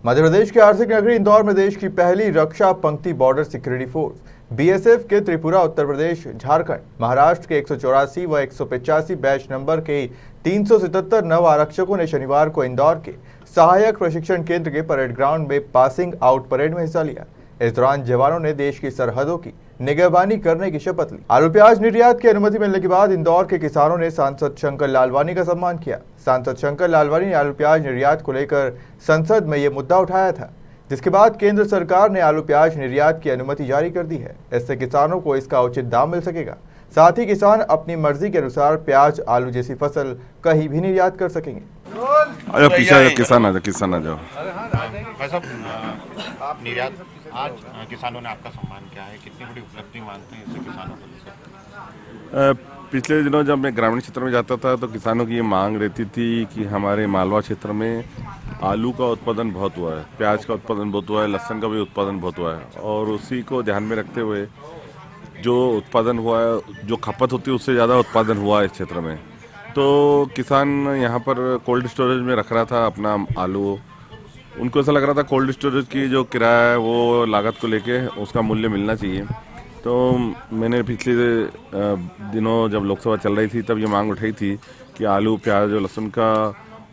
मध्य प्रदेश के आर्थिक नगरी इंदौर में देश की पहली रक्षा पंक्ति बॉर्डर सिक्योरिटी फोर्स बीएसएफ के त्रिपुरा, उत्तर प्रदेश, झारखंड, महाराष्ट्र के 184 व 185 बैच नंबर के 377 नव आरक्षकों ने शनिवार को इंदौर के सहायक प्रशिक्षण केंद्र के परेड ग्राउंड में पासिंग आउट परेड में हिस्सा लिया। इस दौरान जवानों ने देश की सरहदों की निगरानी करने की शपथ ली। आलू प्याज निर्यात की अनुमति मिलने के बाद इंदौर के किसानों ने सांसद शंकर लालवानी का सम्मान किया। सांसद शंकर लालवानी ने आलू प्याज निर्यात को लेकर संसद में ये मुद्दा उठाया था, जिसके बाद केंद्र सरकार ने आलू प्याज निर्यात की अनुमति जारी कर दी है। इससे किसानों को इसका उचित दाम मिल सकेगा। साथ ही किसान अपनी मर्जी के अनुसार प्याज, आलू जैसी फसल कहीं भी निर्यात कर सकेंगे। किसान आ जाओ। आप निर्यात आज किसानों ने आपका सम्मान किया है, कितनी बड़ी उपलब्धि मानते हैं इससे किसानों को? पिछले दिनों जब मैं ग्रामीण क्षेत्र में जाता था तो किसानों की ये मांग रहती थी कि हमारे मालवा क्षेत्र में आलू का उत्पादन बहुत हुआ है, प्याज का उत्पादन बहुत हुआ है, लहसुन का भी उत्पादन बहुत हुआ है, और उसी को ध्यान में रखते हुए जो उत्पादन हुआ है, जो खपत होती है उससे ज़्यादा उत्पादन हुआ है इस क्षेत्र में। तो किसान यहाँ पर कोल्ड स्टोरेज में रख रहा था अपना आलू। उनको ऐसा लग रहा था कोल्ड स्टोरेज की जो किराया है वो लागत को लेके उसका मूल्य मिलना चाहिए। तो मैंने पिछले दिनों जब लोकसभा चल रही थी तब ये मांग उठाई थी कि आलू, प्याज और लहसुन का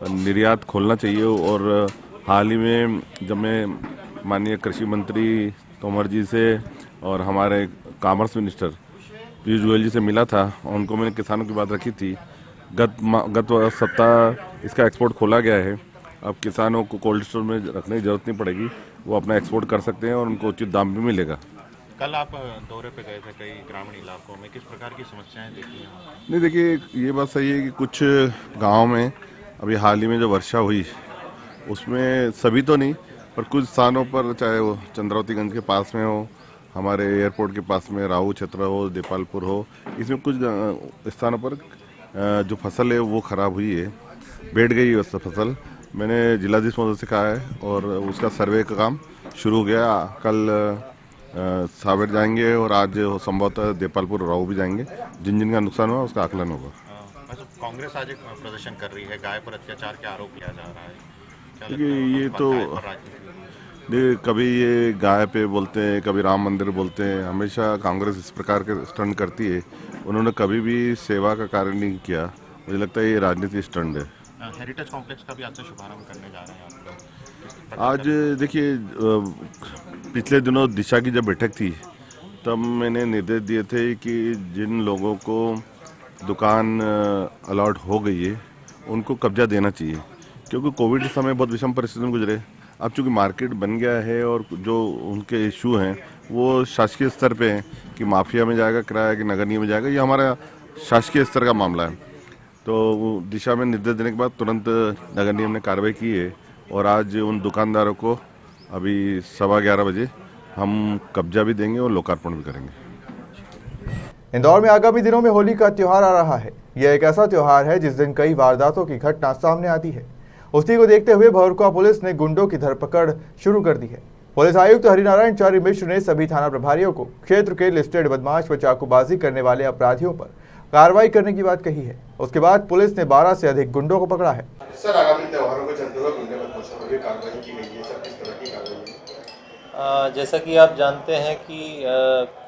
निर्यात खोलना चाहिए। और हाल ही में जब मैं माननीय कृषि मंत्री तोमर जी से और हमारे कॉमर्स मिनिस्टर पीयूष गोयल जी से मिला था, उनको मैंने किसानों की बात रखी थी। गत सप्ताह इसका एक्सपोर्ट खोला गया है। अब किसानों को कोल्ड स्टोर में रखने की जरूरत नहीं पड़ेगी, वो अपना एक्सपोर्ट कर सकते हैं और उनको उचित दाम भी मिलेगा। कल आप दौरे पे गए थे कई ग्रामीण इलाकों में, किस प्रकार की समस्याएं देखी हैं? नहीं, देखिए ये बात सही है कि कुछ गांव में अभी हाल ही में जो वर्षा हुई उसमें सभी तो नहीं पर कुछ स्थानों पर, चाहे वो चंद्रावतीगंज के पास में हो, हमारे एयरपोर्ट के पास में राहू क्षेत्र हो, देपालपुर हो, इसमें कुछ स्थानों पर जो फसल है वो खराब हुई है, बैठ गई है उस फसल। मैंने जिलाधीश महोदय से कहा है और उसका सर्वे का काम शुरू हो गया। कल सावेर जाएंगे और आज संभवतः देपालपुर और राहू भी जाएंगे। जिन जिन का नुकसान हुआ उसका आकलन होगा। कांग्रेस आज एक प्रदर्शन कर रही है, गाय पर अत्याचार के आरोप किया जा रहा है। देखिए ये तो कभी ये गाय पे बोलते हैं, कभी राम मंदिर बोलते हैं। हमेशा कांग्रेस इस प्रकार के स्टंट करती है। उन्होंने कभी भी सेवा का कार्य नहीं किया। मुझे लगता है ये राजनीतिक स्टंट है। हेरिटेज कॉम्प्लेक्स का भी आज से शुभारंभ करने जा रहे हैं आप लोग। आज देखिए, पिछले दिनों दिशा की जब बैठक थी तब मैंने निर्देश दिए थे कि जिन लोगों को दुकान अलॉट हो गई है उनको कब्जा देना चाहिए, क्योंकि कोविड के समय बहुत विषम परिस्थितियों में गुजरे। अब चूँकि मार्केट बन गया है और जो उनके इशू हैं वो शासकीय स्तर पे हैं कि माफिया में जाएगा किराया कि नगर निगम में जाएगा, ये हमारा शासकीय स्तर का मामला है। तो वो दिशा में निर्देश देने के बाद तुरंत नगर निगम ने कार्रवाई की है और आज उन दुकानदारों को अभी 11:15 बजे हम कब्जा भी देंगे और लोकार्पण भी करेंगे। इंदौर में आगामी दिनों में होली का त्योहार आ रहा है। यह एक ऐसा त्योहार है जिस दिन कई वारदातों की घटना सामने आती है। उसी को देखते हुए भौरकुआ पुलिस ने गुंडों की धरपकड़ शुरू कर दी है। पुलिस आयुक्त हरिनारायण चारी मिश्र ने सभी थाना प्रभारियों को क्षेत्र के लिस्टेड बदमाश व चाकूबाजी करने वाले अपराधियों पर कार्रवाई करने की बात कही है। उसके बाद पुलिस ने 12 से अधिक गुंडों को पकड़ा है। सर, आगामी त्योहारों को चलते हुए गुंडे बदमाशों पर भी कार्रवाई की गई है। सर, किस तरह की कार्रवाई है? जैसा कि आप जानते हैं कि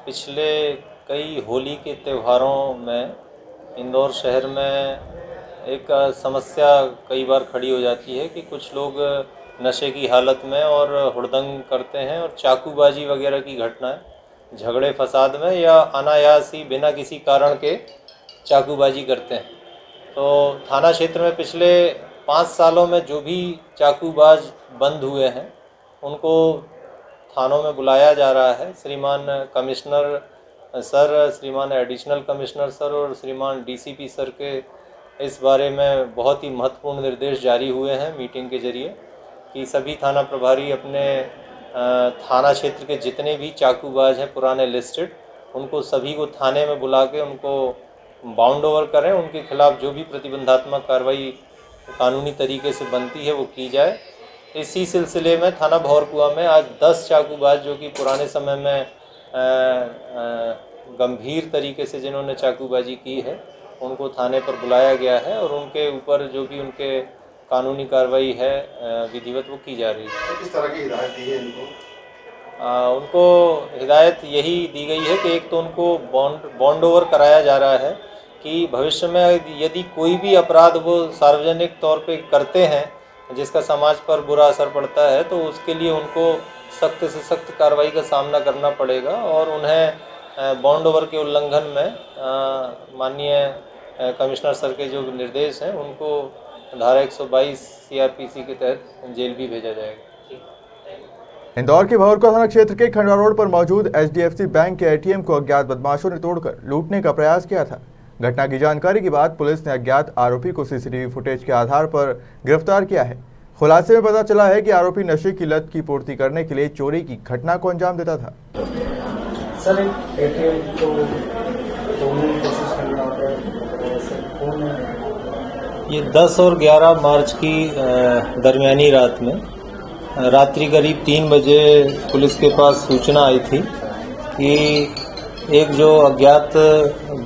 पिछले कई होली के त्योहारों में इंदौर शहर में एक समस्या कई बार खड़ी हो जाती है कि कुछ लोग नशे की हालत में और हुड़दंग करते हैं और चाकूबाजी वगैरह की घटनाएं, झगड़े फसाद में या अनायास ही बिना किसी कारण के चाकूबाजी करते हैं। तो थाना क्षेत्र में पिछले 5 सालों में जो भी चाकूबाज बंद हुए हैं उनको थानों में बुलाया जा रहा है। श्रीमान कमिश्नर सर, श्रीमान एडिशनल कमिश्नर सर और श्रीमान डीसीपी सर के इस बारे में बहुत ही महत्वपूर्ण निर्देश जारी हुए हैं मीटिंग के जरिए कि सभी थाना प्रभारी अपने थाना क्षेत्र के जितने भी चाकूबाज हैं पुराने लिस्टेड, उनको सभी को थाने में बुला के उनको बाउंड ओवर करें। उनके खिलाफ जो भी प्रतिबंधात्मक कार्रवाई कानूनी तरीके से बनती है वो की जाए। इसी सिलसिले में थाना भौरकुआ में आज 10 चाकूबाज जो कि पुराने समय में गंभीर तरीके से जिन्होंने चाकूबाजी की है उनको थाने पर बुलाया गया है और उनके ऊपर जो भी उनके कानूनी कार्रवाई है विधिवत वो की जा रही है। किस तरह की हिदायत दी है इनको? उनको हिदायत यही दी गई है कि एक तो उनको बॉन्ड ओवर कराया जा रहा है कि भविष्य में यदि कोई भी अपराध वो सार्वजनिक तौर पे करते हैं जिसका समाज पर बुरा असर पड़ता है तो उसके लिए उनको सख्त से सख्त कार्रवाई का सामना करना पड़ेगा और उन्हें बॉन्ड ओवर के उल्लंघन में माननीय कमिश्नर सर के जो निर्देश हैं उनको धारा 122 सीआरपीसी के तहत जेल भी भेजा जाएगा। इंदौर के भंवरका थाना क्षेत्र के खंडवा रोड पर मौजूद एचडीएफसी बैंक के एटीएम को अज्ञात बदमाशों ने तोड़कर लूटने का प्रयास किया था। घटना की जानकारी के बाद पुलिस ने अज्ञात आरोपी को सीसीटीवी फुटेज के आधार पर गिरफ्तार किया है। खुलासे में पता चला है कि आरोपी नशे की लत की पूर्ति करने के लिए चोरी की घटना को अंजाम देता था। सर एक एटीएम को तोड़ने की कोशिश कर रहा है, सर कौन है? ये 10 और 11 मार्च की दरमियानी रात में रात्रि करीब 3 बजे पुलिस के पास सूचना आई थी कि एक जो अज्ञात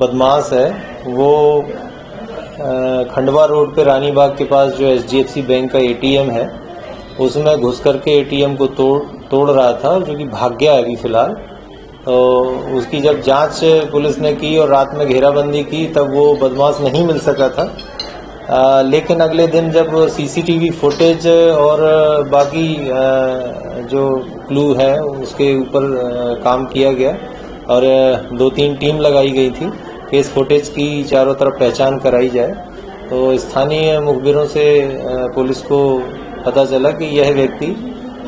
बदमाश है वो खंडवा रोड पे रानी बाग के पास जो एचडीएफसी बैंक का एटीएम है उसमें घुस करके एटीएम को तोड़ रहा था, जो कि भाग गया है अभी फिलहाल। तो उसकी जब जांच पुलिस ने की और रात में घेराबंदी की तब वो बदमाश नहीं मिल सका था। लेकिन अगले दिन जब सीसीटीवी फुटेज और बाकी जो क्लू है उसके ऊपर काम किया गया और 2-3 टीम लगाई गई थी कि इस फुटेज की चारों तरफ पहचान कराई जाए। तो स्थानीय मुखबिरों से पुलिस को पता चला कि यह व्यक्ति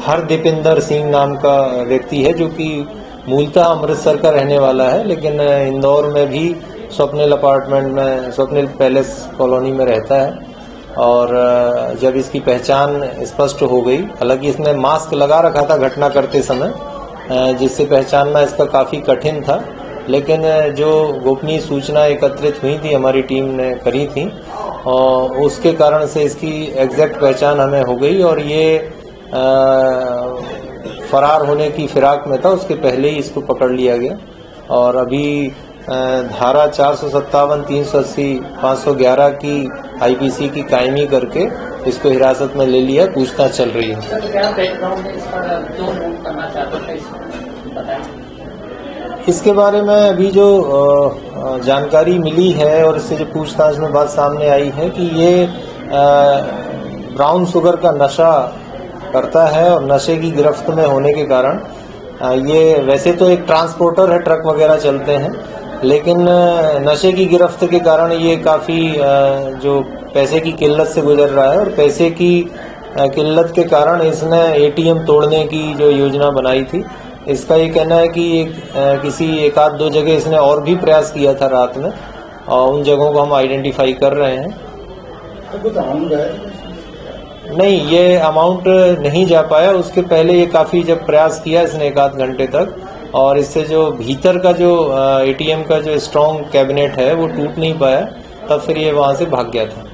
हरदीपिंदर सिंह नाम का व्यक्ति है, जो कि मूलतः अमृतसर का रहने वाला है, लेकिन इंदौर में भी स्वप्निल अपार्टमेंट में स्वप्निल पैलेस कॉलोनी में रहता है। और जब इसकी पहचान स्पष्ट हो गई, हालांकि इसने मास्क लगा रखा था घटना करते समय, जिससे पहचानना इसका काफ़ी कठिन था, लेकिन जो गोपनीय सूचना एकत्रित हुई थी हमारी टीम ने करी थी और उसके कारण से इसकी एग्जैक्ट पहचान हमें हो गई और ये फरार होने की फिराक में था। उसके पहले ही इसको पकड़ लिया गया और अभी धारा 457, 380, 511 की आईपीसी की कायमी करके इसको हिरासत में ले लिया, पूछताछ चल रही है। सर क्या बैकग्राउंड है इसका, क्यों मूव करना चाहते थे बताएं। इसके बारे में अभी जो जानकारी मिली है और इससे जो पूछताछ में बात सामने आई है कि ये ब्राउन शुगर का नशा करता है और नशे की गिरफ्त में होने के कारण ये वैसे तो एक ट्रांसपोर्टर है, ट्रक वगैरह चलते हैं, लेकिन नशे की गिरफ्त के कारण ये काफ़ी जो पैसे की किल्लत से गुजर रहा है और पैसे की किल्लत के कारण इसने एटीएम तोड़ने की जो योजना बनाई थी। इसका ये कहना है कि किसी 1-2 जगह इसने और भी प्रयास किया था रात में और उन जगहों को हम आइडेंटिफाई कर रहे हैं। कुछ अमाउंट है? नहीं, ये अमाउंट नहीं जा पाया। उसके पहले ये काफ़ी जब प्रयास किया इसने 1-8 घंटे तक, और इससे जो भीतर का जो एटीएम का जो स्ट्रॉन्ग कैबिनेट है वो टूट नहीं पाया, तब फिर ये वहाँ से भाग गया था।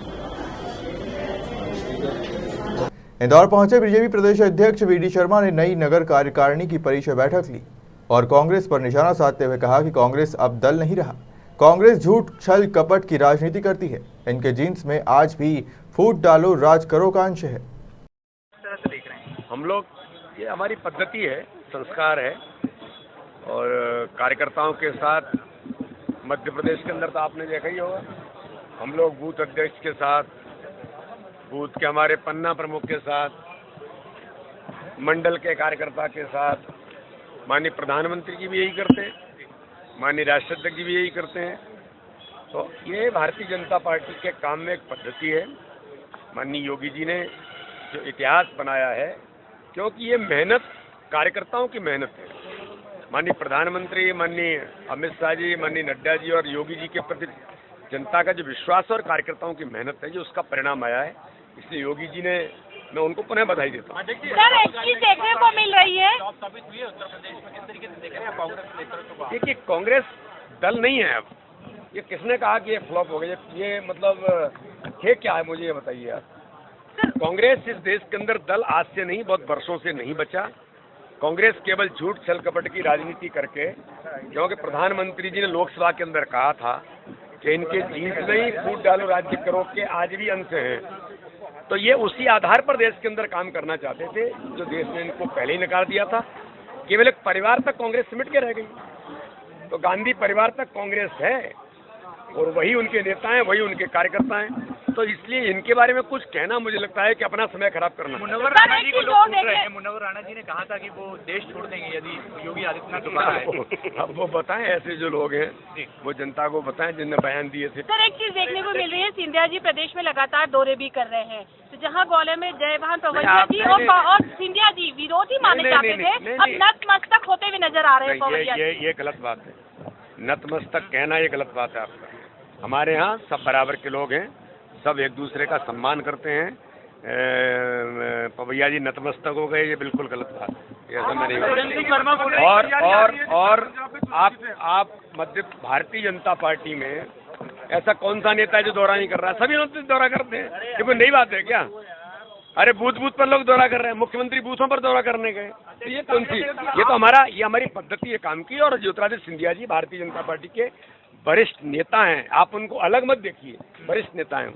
इंदौर पहुंचे बीजेपी प्रदेश अध्यक्ष वीडी शर्मा ने नई नगर कार्यकारिणी की परिचय बैठक ली और कांग्रेस पर निशाना साधते हुए कहा कि कांग्रेस अब दल नहीं रहा। कांग्रेस झूठ छल कपट की राजनीति करती है। इनके जीन्स में आज भी फूट डालो राज करो का अंश है। हम लोग, ये हमारी पद्धति है, संस्कार है और कार्यकर्ताओं के साथ मध्य प्रदेश के अंदर तो आपने देखा ही होगा, हम लोग बूथ अध्यक्ष के साथ, बूथ के हमारे पन्ना प्रमुख के साथ, मंडल के कार्यकर्ता के साथ, माननीय प्रधानमंत्री जी भी यही करते हैं, माननीय राष्ट्राध्यक्ष जी भी यही करते हैं। तो ये भारतीय जनता पार्टी के काम में एक पद्धति है। माननीय योगी जी ने जो इतिहास बनाया है, क्योंकि ये मेहनत कार्यकर्ताओं की मेहनत है। माननीय प्रधानमंत्री, माननीय अमित शाह जी, माननीय नड्डा जी और योगी जी के प्रति जनता का जो विश्वास और कार्यकर्ताओं की मेहनत है, जो उसका परिणाम आया है, इसलिए योगी जी ने, मैं उनको पुनः बधाई देता हूँ। सर, एक चीज देखने को मिल रही है, देखिए कांग्रेस दल नहीं है अब। ये किसने कहा कि ये फ्लॉप हो गया? ये मतलब है क्या है, मुझे ये बताइए आप। कांग्रेस इस देश के अंदर दल आज से नहीं, बहुत वर्षों से नहीं बचा। कांग्रेस केवल झूठ छल कपट की राजनीति करके, क्योंकि प्रधानमंत्री जी ने लोकसभा के अंदर कहा था कि इनके जीत नहीं फूट डालो राज्य करो के आज भी अंश हैं। तो ये उसी आधार पर देश के अंदर काम करना चाहते थे, जो देश ने इनको पहले ही नकार दिया था। केवल एक परिवार तक कांग्रेस सिमट के रह गई। तो गांधी परिवार तक कांग्रेस है और वही उनके नेता हैं, वही उनके कार्यकर्ता हैं। तो इसलिए इनके बारे में कुछ कहना मुझे लगता है कि अपना समय खराब करना। मुनव्वर राणा जी को लोग सुन रहे हैं। मुनव्वर राणा जी ने कहा था कि वो देश छोड़ देंगे यदि योगी आदित्यनाथ दोबारा आए। अब वो बताएं, ऐसे जो लोग हैं वो जनता को बताएं जिनने बयान दिए थे। सर, एक चीज देखने को मिल रही है, सिंधिया जी प्रदेश में लगातार दौरे भी कर रहे हैं। तो जहां ग्वालियर में जयभान पवैया जी और सिंधिया जी विरोधी माने जाते थे, अब नतमस्तक होते हुए नजर आ रहे हैं पवैया जी। ये गलत बात है। नतमस्तक कहना ये गलत बात है आपका। हमारे यहाँ सब बराबर के लोग हैं, सब एक दूसरे का सम्मान करते हैं। पवैया जी नतमस्तक हो गए, ये बिल्कुल गलत बात है। ये ऐसा मैं नहीं। और आप मध्य भारतीय जनता पार्टी में ऐसा कौन सा नेता है जो दौरा नहीं कर रहा है? सभी लोग दौरा करते हैं। ये कोई नई बात है क्या? अरे बूथ बूथ पर लोग दौरा कर रहे हैं, मुख्यमंत्री बूथों पर दौरा करने गए। तो ये कौन सी, ये तो हमारी पद्धति है काम की। और ज्योतिरादित्य सिंधिया जी भारतीय जनता पार्टी के वरिष्ठ नेता हैं, आप उनको अलग मत देखिए, वरिष्ठ नेता हैं।